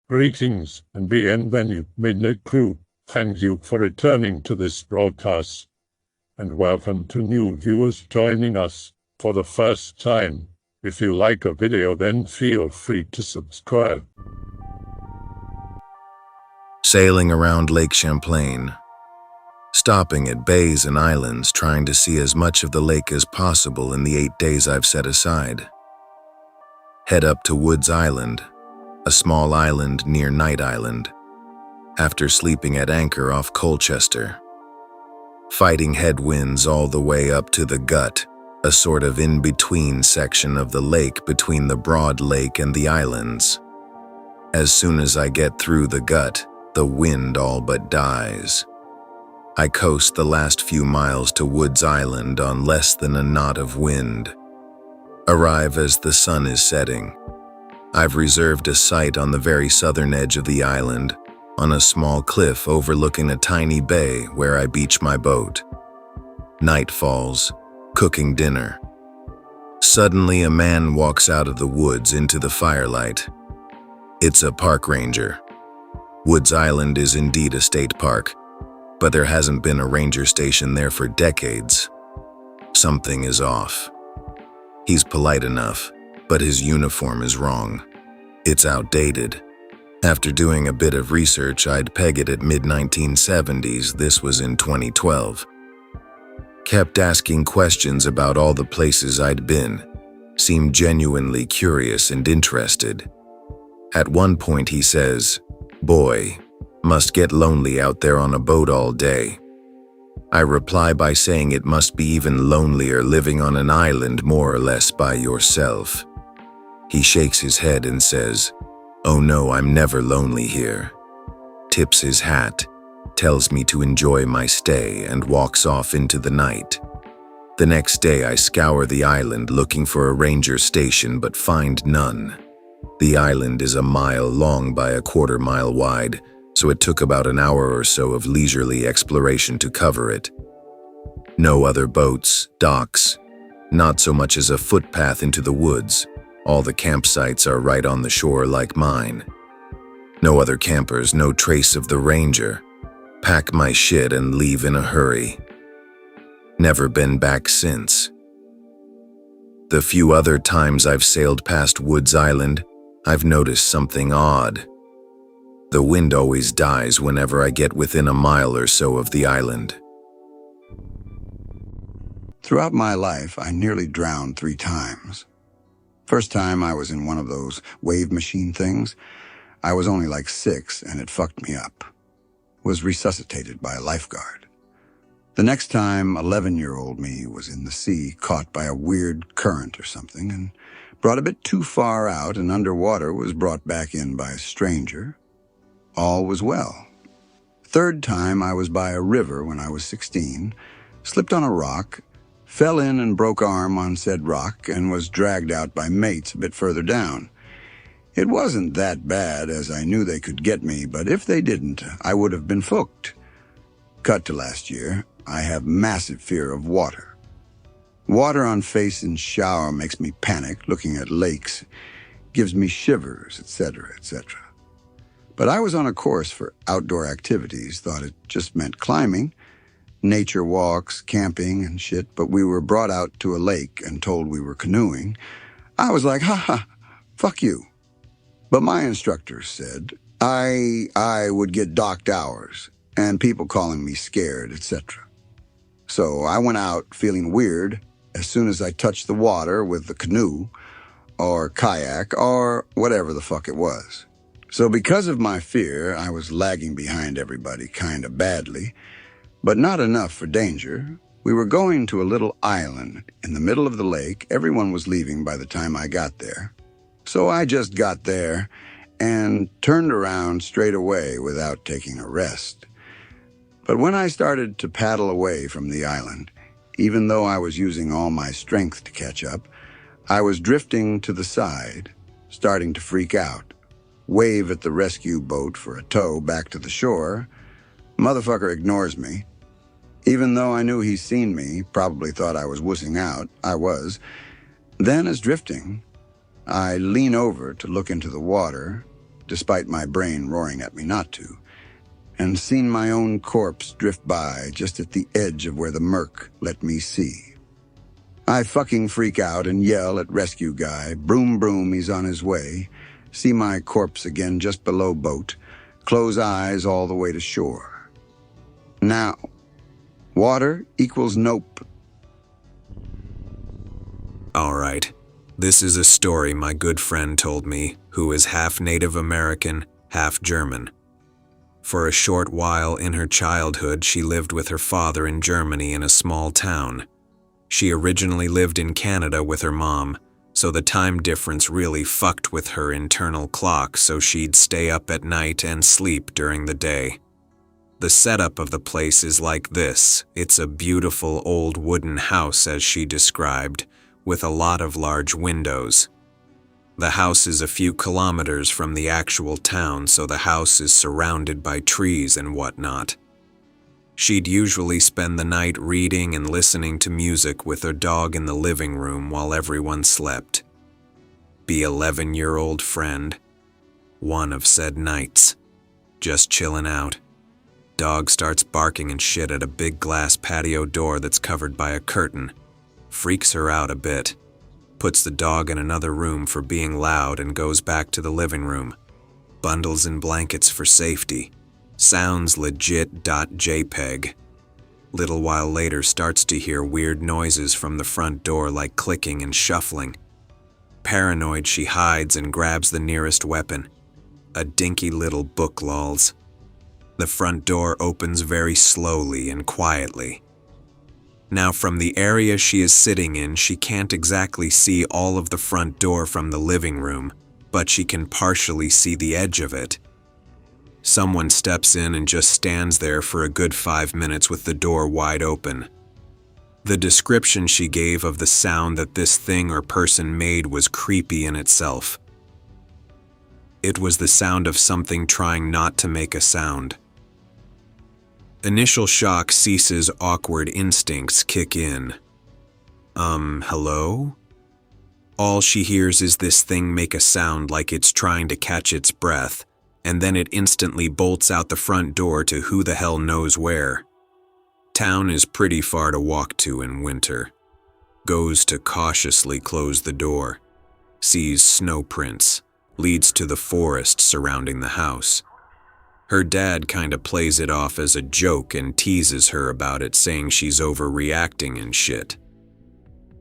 Greetings and bienvenue, Midnight Crew. Thank you for returning to this broadcast. And welcome to new viewers joining us for the first time. If you like a video, then feel free to subscribe. Sailing around Lake Champlain, stopping at bays and islands, trying to see as much of the lake as possible in the 8 days I've set aside. Head up to Woods Island, a small island near Night Island, after sleeping at anchor off Colchester. Fighting headwinds all the way up to the Gut, a sort of in-between section of the lake between the broad lake and the islands. As soon as I get through the Gut, the wind all but dies. I coast the last few miles to Woods Island on less than a knot of wind. Arrive as the sun is setting. I've reserved a site on the very southern edge of the island, on a small cliff overlooking a tiny bay where I beach my boat. Night falls, cooking dinner. Suddenly a man walks out of the woods into the firelight. It's a park ranger. Woods Island is indeed a state park, but there hasn't been a ranger station there for decades. Something is off. He's polite enough, but his uniform is wrong. It's outdated. After doing a bit of research, I'd peg it at mid-1970s. This was in 2012. Kept asking questions about all the places I'd been. Seemed genuinely curious and interested. At one point he says, "Boy, must get lonely out there on a boat all day." I reply by saying it must be even lonelier living on an island more or less by yourself. He shakes his head and says, "Oh no, I'm never lonely here." Tips his hat, tells me to enjoy my stay, and walks off into the night. The next day I scour the island looking for a ranger station but find none. The island is a mile long by a quarter-mile wide, so it took about an hour or so of leisurely exploration to cover it. No other boats, docks, not so much as a footpath into the woods. All the campsites are right on the shore like mine. No other campers, no trace of the ranger. Pack my shit and leave in a hurry. Never been back since. The few other times I've sailed past Woods Island, I've noticed something odd. The wind always dies whenever I get within a mile or so of the island. Throughout my life, I nearly drowned 3 times. First time I was in one of those wave machine things. I was only like 6 and it fucked me up. Was resuscitated by a lifeguard. The next time, 11-year-old me was in the sea, caught by a weird current or something, and brought a bit too far out and underwater was brought back in by a stranger. All was well. Third time I was by a river when I was 16, slipped on a rock, fell in and broke arm on said rock, and was dragged out by mates a bit further down. It wasn't that bad, as I knew they could get me, but if they didn't, I would have been fucked. Cut to last year, I have massive fear of water. Water on face in shower makes me panic. Looking at lakes gives me shivers, etc., etc. But I was on a course for outdoor activities, thought it just meant climbing, nature walks, camping and shit, but we were brought out to a lake and told we were canoeing. I was like, ha, fuck you. But my instructors said I would get docked hours and people calling me scared, etc. So I went out feeling weird as soon as I touched the water with the canoe or kayak or whatever the fuck it was. So because of my fear, I was lagging behind everybody kinda badly, but not enough for danger. We were going to a little island in the middle of the lake. Everyone was leaving by the time I got there. So I just got there and turned around straight away without taking a rest. But when I started to paddle away from the island, even though I was using all my strength to catch up, I was drifting to the side, starting to freak out, wave at the rescue boat for a tow back to the shore. Motherfucker ignores me. Even though I knew he's seen me, probably thought I was wussing out. I was. Then as drifting, I lean over to look into the water, despite my brain roaring at me not to, and seen my own corpse drift by just at the edge of where the murk let me see. I fucking freak out and yell at rescue guy, broom broom, he's on his way, see my corpse again just below boat, close eyes all the way to shore. Now, water equals nope. All right. This is a story my good friend told me, who is half Native American, half German. For a short while in her childhood, she lived with her father in Germany in a small town. She originally lived in Canada with her mom, so the time difference really fucked with her internal clock, so she'd stay up at night and sleep during the day. The setup of the place is like this. It's a beautiful old wooden house, as she described, with a lot of large windows. The house is a few kilometers from the actual town, so the house is surrounded by trees and whatnot. She'd usually spend the night reading and listening to music with her dog in the living room while everyone slept. Be 11-year-old friend, one of said nights, just chilling out. Dog starts barking and shit at a big glass patio door that's covered by a curtain. Freaks her out a bit. Puts the dog in another room for being loud and goes back to the living room. Bundles in blankets for safety. Sounds legit.jpg. Little while later starts to hear weird noises from the front door like clicking and shuffling. Paranoid, she hides and grabs the nearest weapon. A dinky little book lols. The front door opens very slowly and quietly. Now, from the area she is sitting in, she can't exactly see all of the front door from the living room, but she can partially see the edge of it. Someone steps in and just stands there for a good 5 minutes with the door wide open. The description she gave of the sound that this thing or person made was creepy in itself. It was the sound of something trying not to make a sound. Initial shock ceases, awkward instincts kick in. Hello? All she hears is this thing make a sound like it's trying to catch its breath, and then it instantly bolts out the front door to who the hell knows where. Town is pretty far to walk to in winter. Goes to cautiously close the door. Sees snow prints. Leads to the forest surrounding the house. Her dad kinda plays it off as a joke and teases her about it, saying she's overreacting and shit.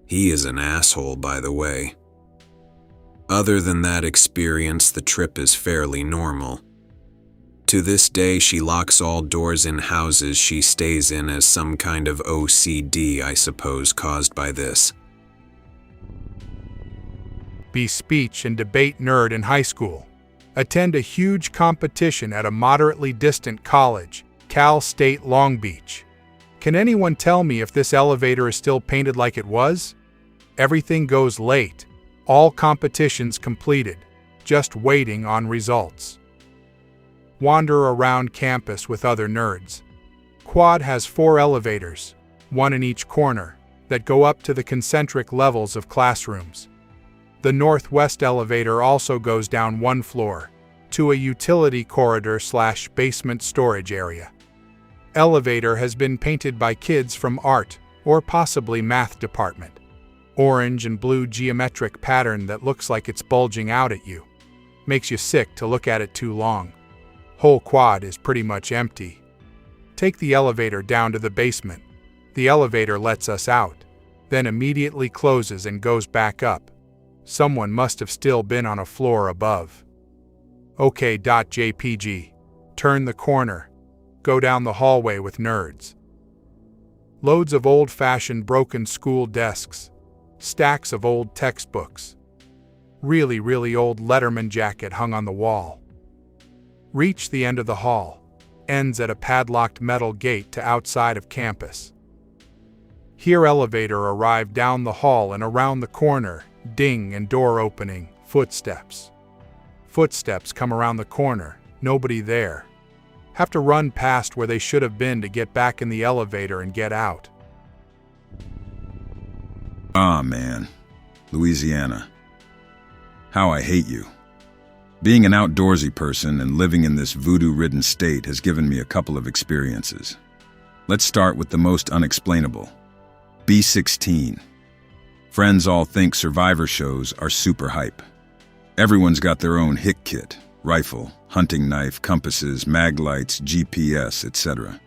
He is an asshole, by the way. Other than that experience, the trip is fairly normal. To this day, she locks all doors in houses she stays in as some kind of OCD, I suppose, caused by this. Be speech and debate nerd in high school. Attend a huge competition at a moderately distant college, Cal State Long Beach. Can anyone tell me if this elevator is still painted like it was? Everything goes late. All competitions completed. Just waiting on results. Wander around campus with other nerds. Quad has 4 elevators, one in each corner, that go up to the concentric levels of classrooms. The northwest elevator also goes down 1 floor, to a utility corridor/basement storage area. Elevator has been painted by kids from art, or possibly math department. Orange and blue geometric pattern that looks like it's bulging out at you. Makes you sick to look at it too long. Whole quad is pretty much empty. Take the elevator down to the basement. The elevator lets us out, then immediately closes and goes back up. Someone must have still been on a floor above. OK.jpg. Turn the corner. Go down the hallway with nerds. Loads of old-fashioned broken school desks. Stacks of old textbooks. Really, really old Letterman jacket hung on the wall. Reach the end of the hall. Ends at a padlocked metal gate to outside of campus. Here elevator arrive down the hall and around the corner. Ding and door opening. Footsteps. Footsteps come around the corner. Nobody there. Have to run past where they should have been to get back in the elevator and get out. Ah, man. Louisiana. How I hate you. Being an outdoorsy person and living in this voodoo-ridden state has given me a couple of experiences. Let's start with the most unexplainable. B-16. Friends all think survivor shows are super hype. Everyone's got their own hick kit, rifle, hunting knife, compasses, mag lights, GPS, etc.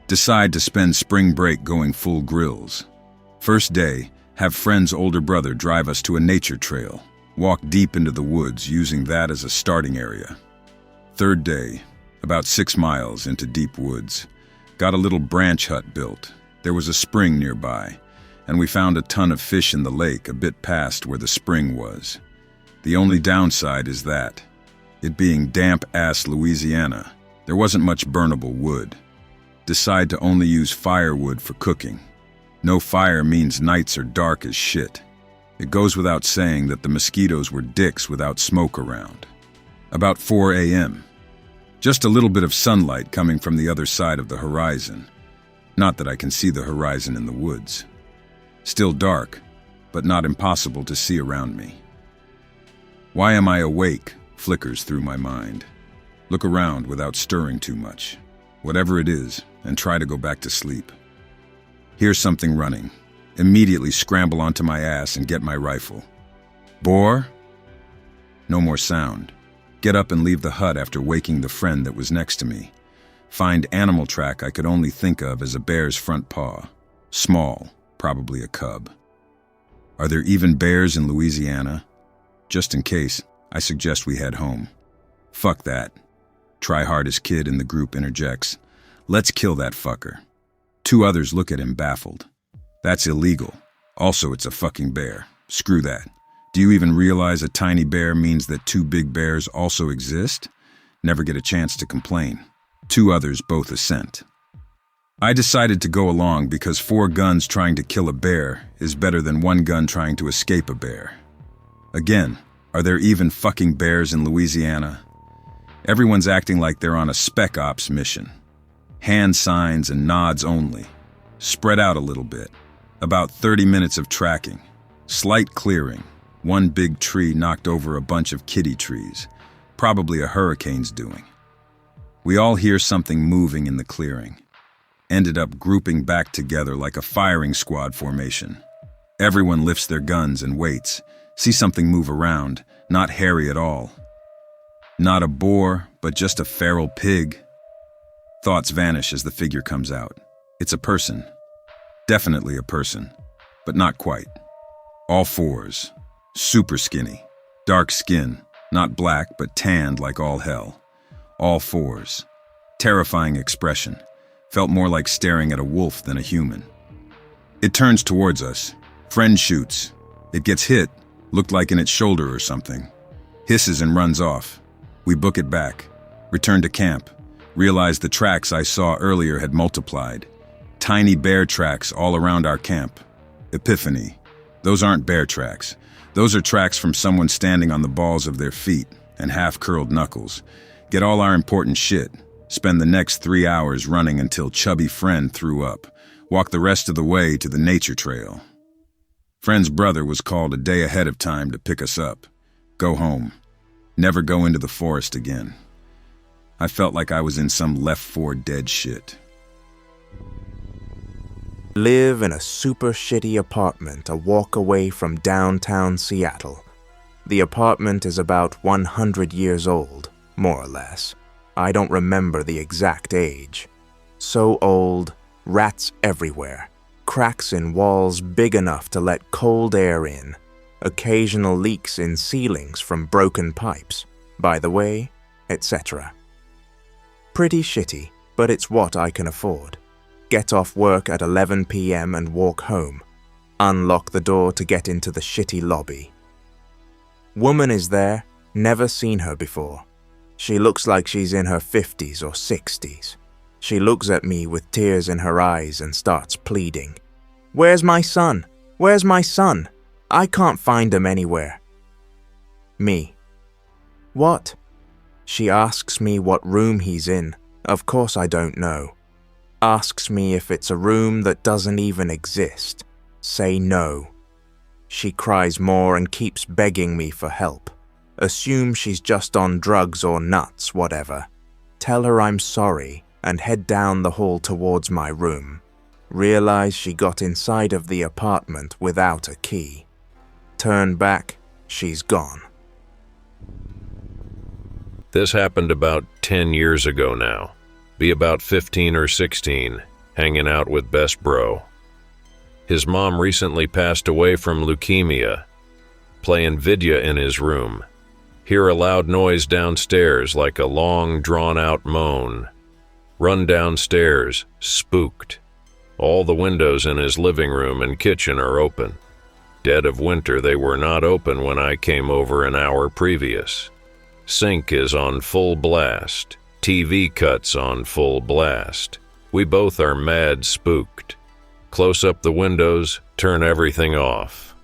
Decide to spend spring break going full grills. First day, have friend's older brother drive us to a nature trail. Walk deep into the woods using that as a starting area. Third day, about 6 miles into deep woods. Got a little branch hut built. There was a spring nearby, and we found a ton of fish in the lake a bit past where the spring was. The only downside is that, it being damp-ass Louisiana, there wasn't much burnable wood. Decide to only use firewood for cooking. No fire means nights are dark as shit. It goes without saying that the mosquitoes were dicks without smoke around. About 4 a.m. Just a little bit of sunlight coming from the other side of the horizon. Not that I can see the horizon in the woods. Still dark, but not impossible to see around me. Why am I awake? Flickers through my mind. Look around without stirring too much. Whatever it is, and try to go back to sleep. Hear something running. Immediately scramble onto my ass and get my rifle. Boar? No more sound. Get up and leave the hut after waking the friend that was next to me. Find animal track I could only think of as a bear's front paw. Small, probably a cub. Are there even bears in Louisiana? Just in case, I suggest we head home. Fuck that. Try-hardest kid in the group interjects. Let's kill that fucker. 2 others look at him baffled. That's illegal. Also, it's a fucking bear. Screw that. Do you even realize a tiny bear means that 2 big bears also exist? Never get a chance to complain. 2 others both assent. I decided to go along because 4 guns trying to kill a bear is better than 1 gun trying to escape a bear. Again, are there even fucking bears in Louisiana? Everyone's acting like they're on a spec ops mission. Hand signs and nods only. Spread out a little bit. About 30 minutes of tracking. Slight clearing. 1 big tree knocked over a bunch of kiddie trees. Probably a hurricane's doing. We all hear something moving in the clearing. Ended up grouping back together like a firing squad formation. Everyone lifts their guns and waits. See something move around, not hairy at all. Not a boar, but just a feral pig. Thoughts vanish as the figure comes out. It's a person. Definitely a person, but not quite. All 4s. Super skinny. Dark skin, not black, but tanned like all hell. All 4s. Terrifying expression. Felt more like staring at a wolf than a human. It turns towards us. Friend shoots. It gets hit. Looked like in its shoulder or something. Hisses and runs off. We book it back. Return to camp. Realize the tracks I saw earlier had multiplied. Tiny bear tracks all around our camp. Epiphany. Those aren't bear tracks. Those are tracks from someone standing on the balls of their feet and half-curled knuckles. Get all our important shit. Spend the next 3 hours running until chubby friend threw up. Walk the rest of the way to the nature trail. Friend's brother was called a day ahead of time to pick us up. Go home. Never go into the forest again. I felt like I was in some Left 4 Dead shit. Live in a super shitty apartment a walk away from downtown Seattle. The apartment is about 100 years old, more or less. I don't remember the exact age. So old, rats everywhere, cracks in walls big enough to let cold air in, occasional leaks in ceilings from broken pipes, by the way, etc. Pretty shitty, but it's what I can afford. Get off work at 11 p.m. and walk home. Unlock the door to get into the shitty lobby. Woman is there, never seen her before. She looks like she's in her 50s or 60s. She looks at me with tears in her eyes and starts pleading. "Where's my son? Where's my son? I can't find him anywhere." Me. "What?" She asks me what room he's in. Of course I don't know. Asks me if it's a room that doesn't even exist. Say no. She cries more and keeps begging me for help. Assume she's just on drugs or nuts, whatever. Tell her I'm sorry and head down the hall towards my room. Realize she got inside of the apartment without a key. Turn back, she's gone. This happened about 10 years ago now. Be about 15 or 16, hanging out with best bro. His mom recently passed away from leukemia. Playing vidya in his room. Hear a loud noise downstairs like a long, drawn-out moan. Run downstairs, spooked. All the windows in his living room and kitchen are open. Dead of winter, they were not open when I came over an hour previous. Sink is on full blast. TV cuts on full blast. We both are mad spooked. Close up the windows, turn everything off.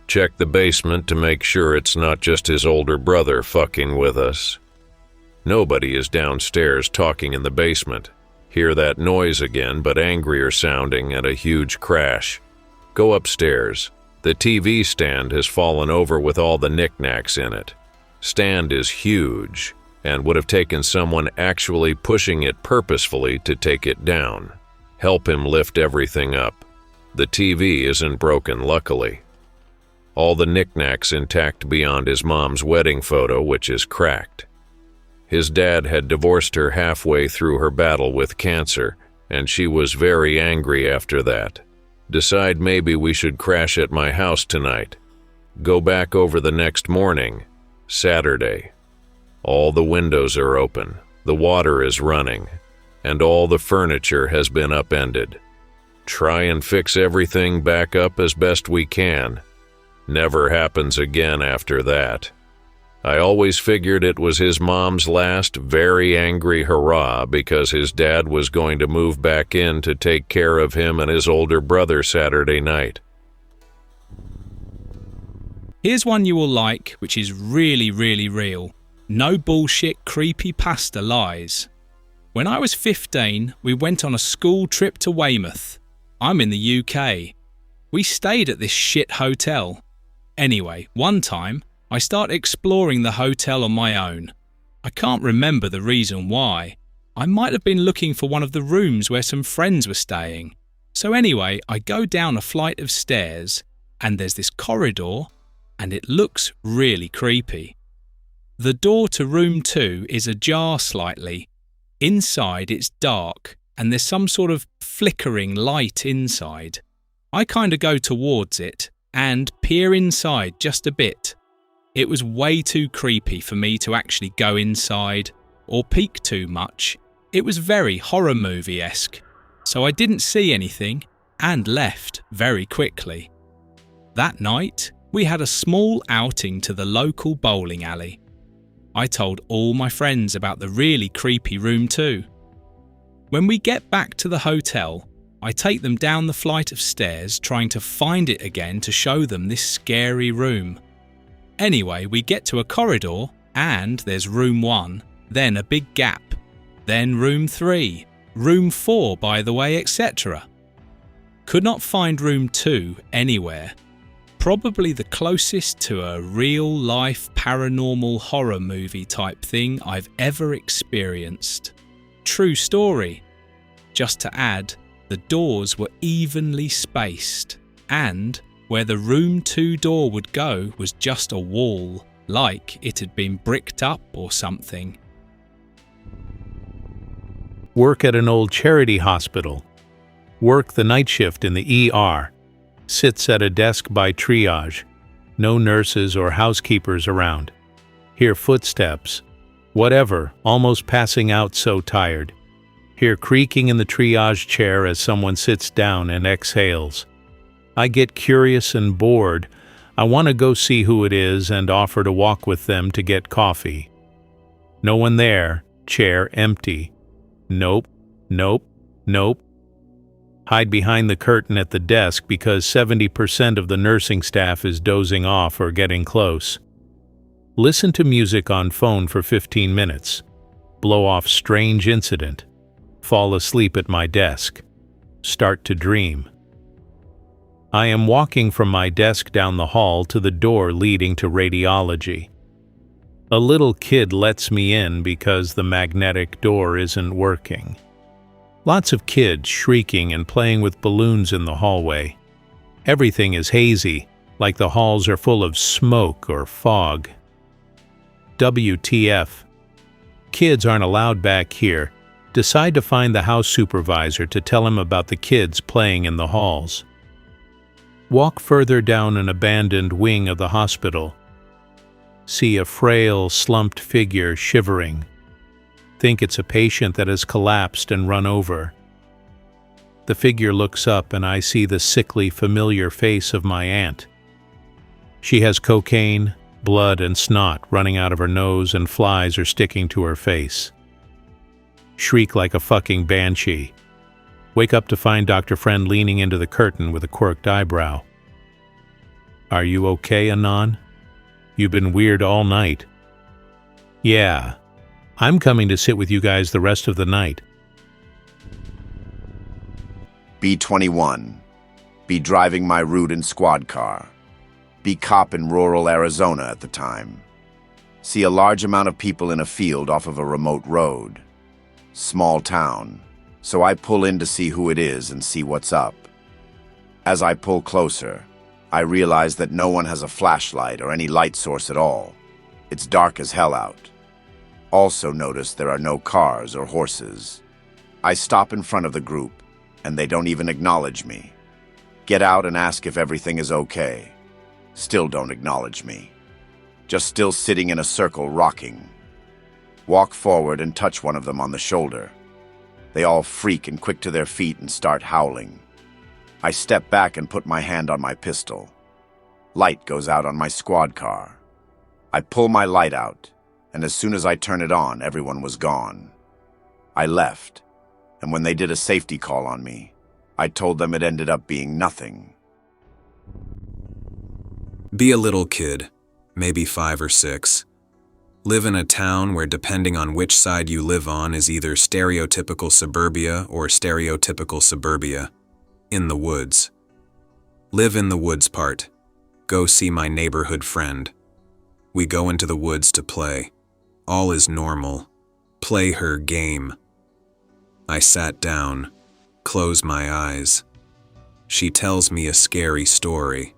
Check the basement to make sure it's not just his older brother fucking with us. Nobody is downstairs talking in the basement. Hear that noise again, but angrier sounding and a huge crash. Go upstairs. The TV stand has fallen over with all the knickknacks in it. Stand is huge and would have taken someone actually pushing it purposefully to take it down. Help him lift everything up. The TV isn't broken, luckily. All the knickknacks intact beyond his mom's wedding photo, which is cracked. His dad had divorced her halfway through her battle with cancer, and she was very angry after that. Decide maybe we should crash at my house tonight. Go back over the next morning, Saturday. All the windows are open, the water is running, and all the furniture has been upended. Try and fix everything back up as best we can. Never happens again after that. I always figured it was his mom's last very angry hurrah because his dad was going to move back in to take care of him and his older brother Saturday night. Here's one you will like, which is really, really real. No bullshit creepypasta lies. When I was 15, we went on a school trip to Weymouth. I'm in the UK. We stayed at this shit hotel. Anyway, one time, I start exploring the hotel on my own. I can't remember the reason why. I might have been looking for one of the rooms where some friends were staying. So anyway, I go down a flight of stairs, and there's this corridor, and it looks really creepy. The door to room 2 is ajar slightly. Inside it's dark, and there's some sort of flickering light inside. I kind of go towards it and peer inside just a bit. It was way too creepy for me to actually go inside or peek too much. It was very horror movie-esque, so I didn't see anything and left very quickly. That night, we had a small outing to the local bowling alley. I told all my friends about the really creepy room too. When we get back to the hotel, I take them down the flight of stairs trying to find it again to show them this scary room. Anyway, we get to a corridor and there's room 1, then a big gap, then room 3, room 4 by the way, etc. Could not find room 2 anywhere. Probably the closest to a real-life paranormal horror movie type thing I've ever experienced. True story. Just to add, the doors were evenly spaced, and where the room 2 door would go was just a wall, like it had been bricked up or something. Work at an old charity hospital. Work the night shift in the ER. Sits at a desk by triage. No nurses or housekeepers around. Hear footsteps. Whatever, almost passing out so tired. Hear creaking in the triage chair as someone sits down and exhales. I get curious and bored. I want to go see who it is and offer to walk with them to get coffee. No one there, chair empty. Nope, nope, nope. Hide behind the curtain at the desk because 70% of the nursing staff is dozing off or getting close. Listen to music on phone for 15 minutes. Blow off strange incident. Fall asleep at my desk. Start to dream. I am walking from my desk down the hall to the door leading to radiology. A little kid lets me in because the magnetic door isn't working. Lots of kids shrieking and playing with balloons in the hallway. Everything is hazy, like the halls are full of smoke or fog. WTF. Kids aren't allowed back here. Decide to find the house supervisor to tell him about the kids playing in the halls. Walk further down an abandoned wing of the hospital. See a frail, slumped figure shivering. Think it's a patient that has collapsed and run over. The figure looks up and I see the sickly, familiar face of my aunt. She has cocaine, blood, and snot running out of her nose, and flies are sticking to her face. Shriek like a fucking banshee. Wake up to find Dr. Friend leaning into the curtain with a quirked eyebrow. Are you okay, Anon? You've been weird all night. Yeah, I'm coming to sit with you guys the rest of the night. B-21. Be driving my route in squad car. Be cop in rural Arizona at the time. See a large amount of people in a field off of a remote road. Small town, so I pull in to see who it is and see what's up. As I pull closer, I realize that no one has a flashlight or any light source at all. It's dark as hell out. Also notice there are no cars or horses. I stop in front of the group, and they don't even acknowledge me. Get out and ask if everything is okay. Still don't acknowledge me. Just still sitting in a circle rocking. Walk forward and touch one of them on the shoulder. They all freak and quick to their feet and start howling. I step back and put my hand on my pistol. Light goes out on my squad car. I pull my light out, and as soon as I turn it on, everyone was gone. I left, and when they did a safety call on me, I told them it ended up being nothing. Be a little kid, maybe 5 or 6. Live in a town where, depending on which side you live on, is either stereotypical suburbia or stereotypical suburbia. In the woods. Live in the woods part. Go see my neighborhood friend. We go into the woods to play. All is normal. Play her game. I sat down, close my eyes. She tells me a scary story.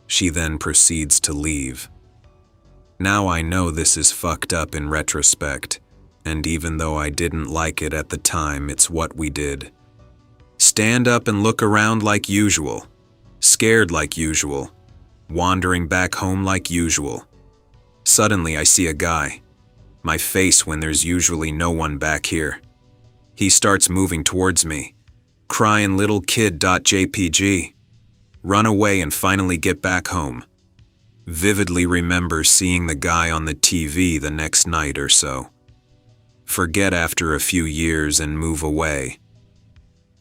She then proceeds to leave. Now I know this is fucked up in retrospect, and even though I didn't like it at the time, it's what we did. Stand up and look around like usual. Scared like usual. Wandering back home like usual. Suddenly I see a guy. My face when there's usually no one back here. He starts moving towards me. Crying little kid.jpg. Run away and finally get back home. Vividly remember seeing the guy on the TV the next night or so. Forget after a few years and move away.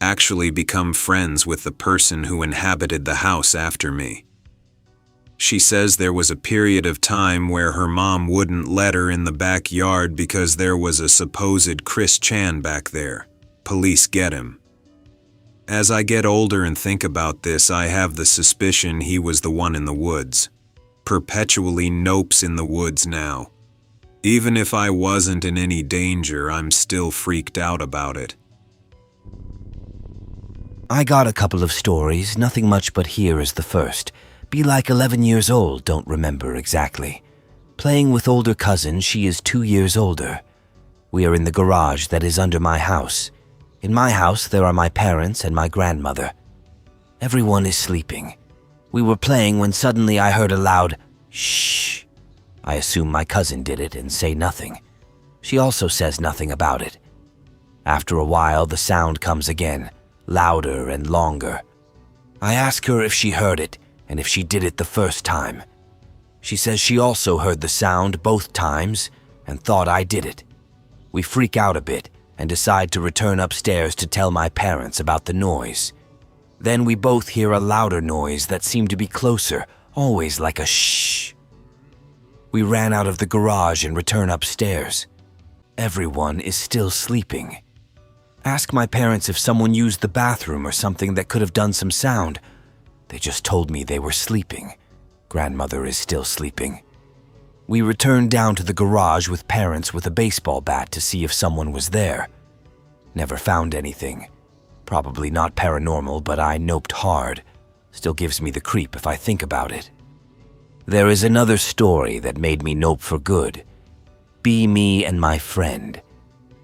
Actually become friends with the person who inhabited the house after me. She says there was a period of time where her mom wouldn't let her in the backyard because there was a supposed Chris Chan back there. Police get him. As I get older and think about this, I have the suspicion he was the one in the woods. Perpetually nopes in the woods now. Even if I wasn't in any danger, I'm still freaked out about it. I got a couple of stories, nothing much, but here is the first. Be like 11 years old, don't remember exactly. Playing with older cousin, she is 2 years older. We are in the garage that is under my house. In my house, there are my parents and my grandmother. Everyone is sleeping. We were playing when suddenly I heard a loud, shh. I assume my cousin did it and say nothing. She also says nothing about it. After a while, the sound comes again, louder and longer. I ask her if she heard it and if she did it the first time. She says she also heard the sound both times and thought I did it. We freak out a bit and decide to return upstairs to tell my parents about the noise. Then we both hear a louder noise that seemed to be closer, always like a shh. We ran out of the garage and return upstairs. Everyone is still sleeping. Ask my parents if someone used the bathroom or something that could have done some sound. They just told me they were sleeping. Grandmother is still sleeping. We returned down to the garage with parents with a baseball bat to see if someone was there. Never found anything. Probably not paranormal, but I noped hard. Still gives me the creep if I think about it. There is another story that made me nope for good. Be me and my friend.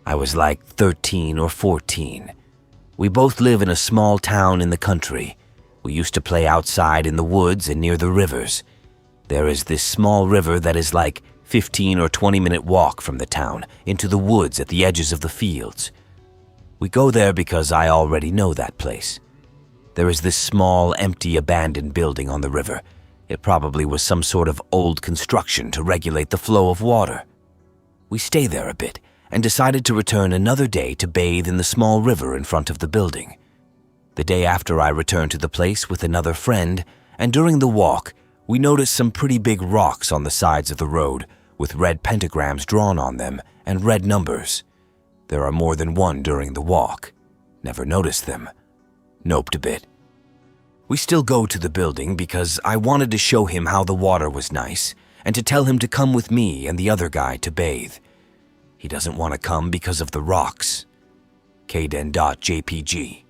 I was like 13 or 14. We both live in a small town in the country. We used to play outside in the woods and near the rivers. There is this small river that is like 15 or 20-minute walk from the town into the woods at the edges of the fields. We go there because I already know that place. There is this small, empty, abandoned building on the river. It probably was some sort of old construction to regulate the flow of water. We stay there a bit and decided to return another day to bathe in the small river in front of the building. The day after I returned to the place with another friend, and during the walk, we noticed some pretty big rocks on the sides of the road with red pentagrams drawn on them and red numbers. There are more than one during the walk. Never noticed them. Noped a bit. We still go to the building because I wanted to show him how the water was nice and to tell him to come with me and the other guy to bathe. He doesn't want to come because of the rocks. Kden.jpg.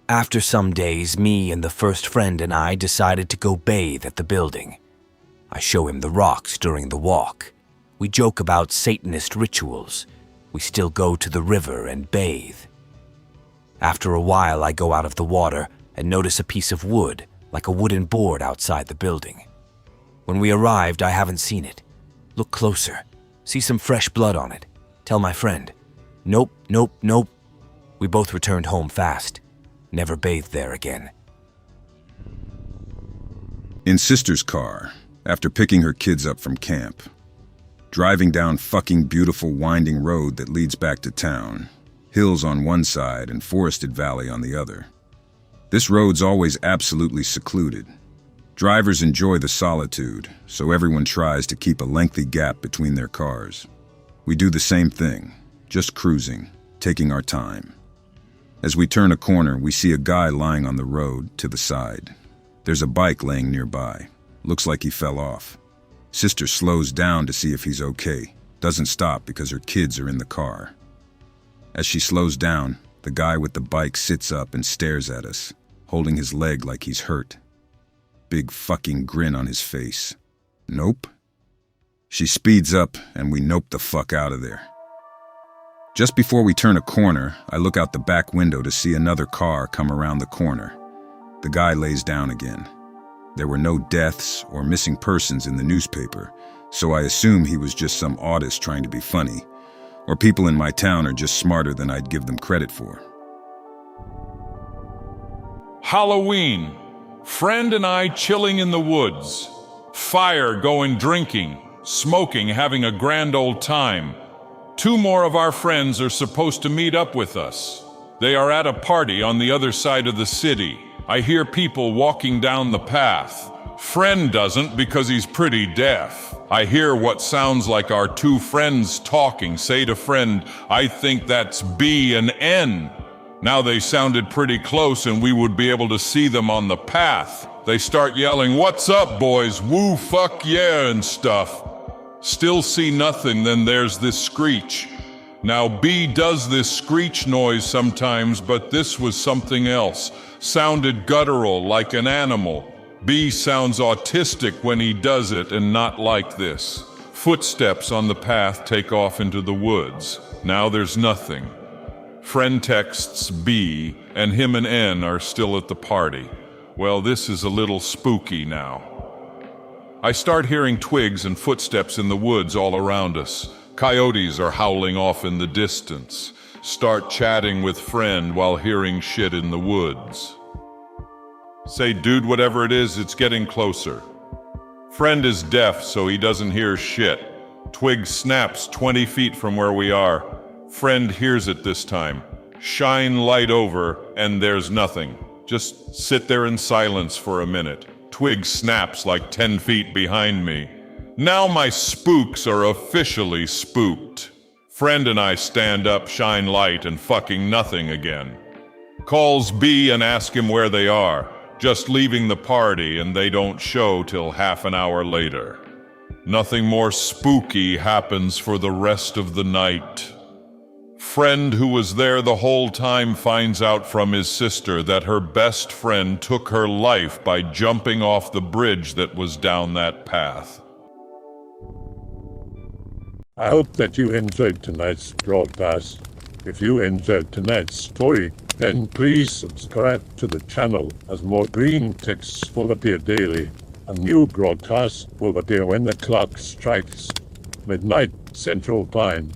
After some days, me and the first friend and I decided to go bathe at the building. I show him the rocks during the walk. We joke about Satanist rituals. We still go to the river and bathe. After a while, I go out of the water and notice a piece of wood, like a wooden board outside the building. When we arrived, I haven't seen it. Look closer. See some fresh blood on it. Tell my friend. Nope, nope, nope. We both returned home fast. Never bathed there again. In sister's car, after picking her kids up from camp. Driving down fucking beautiful winding road that leads back to town. Hills on one side and forested valley on the other. This road's always absolutely secluded. Drivers enjoy the solitude, so everyone tries to keep a lengthy gap between their cars. We do the same thing, just cruising, taking our time. As we turn a corner, we see a guy lying on the road to the side. There's a bike laying nearby. Looks like he fell off. Sister slows down to see if he's okay. Doesn't stop because her kids are in the car. As she slows down, the guy with the bike sits up and stares at us, holding his leg like he's hurt. Big fucking grin on his face. Nope. She speeds up and we nope the fuck out of there. Just before we turn a corner, I look out the back window to see another car come around the corner. The guy lays down again. There were no deaths or missing persons in the newspaper, so I assume he was just some autist trying to be funny, or people in my town are just smarter than I'd give them credit for. Halloween. Friend and I chilling in the woods. Fire going drinking, smoking, having a grand old time. 2 more of our friends are supposed to meet up with us. They are at a party on the other side of the city. I hear people walking down the path. Friend doesn't because he's pretty deaf. I hear what sounds like our 2 friends talking. Say to friend, I think that's B and N. Now they sounded pretty close and we would be able to see them on the path. They start yelling, "What's up, boys? Woo, fuck yeah," and stuff. Still see nothing, then there's this screech. Now B does this screech noise sometimes, but this was something else. Sounded guttural, like an animal. B sounds autistic when he does it and not like this. Footsteps on the path take off into the woods. Now there's nothing. Friend texts B, and him and N are still at the party. Well, this is a little spooky now. I start hearing twigs and footsteps in the woods all around us. Coyotes are howling off in the distance. Start chatting with friend while hearing shit in the woods. Say, dude, whatever it is, it's getting closer. Friend is deaf, so he doesn't hear shit. Twig snaps 20 feet from where we are. Friend hears it this time. Shine light over, and there's nothing. Just sit there in silence for a minute. Twig snaps like 10 feet behind me. Now my spooks are officially spooked. Friend and I stand up, shine light, and fucking nothing again. Calls B and ask him where they are. Just leaving the party and they don't show till half an hour later. Nothing more spooky happens for the rest of the night. Friend who was there the whole time finds out from his sister that her best friend took her life by jumping off the bridge that was down that path. I hope that you enjoyed tonight's broadcast. If you enjoyed tonight's story, then please subscribe to the channel as more Greentext will appear daily. A new broadcast will appear when the clock strikes midnight Central Time.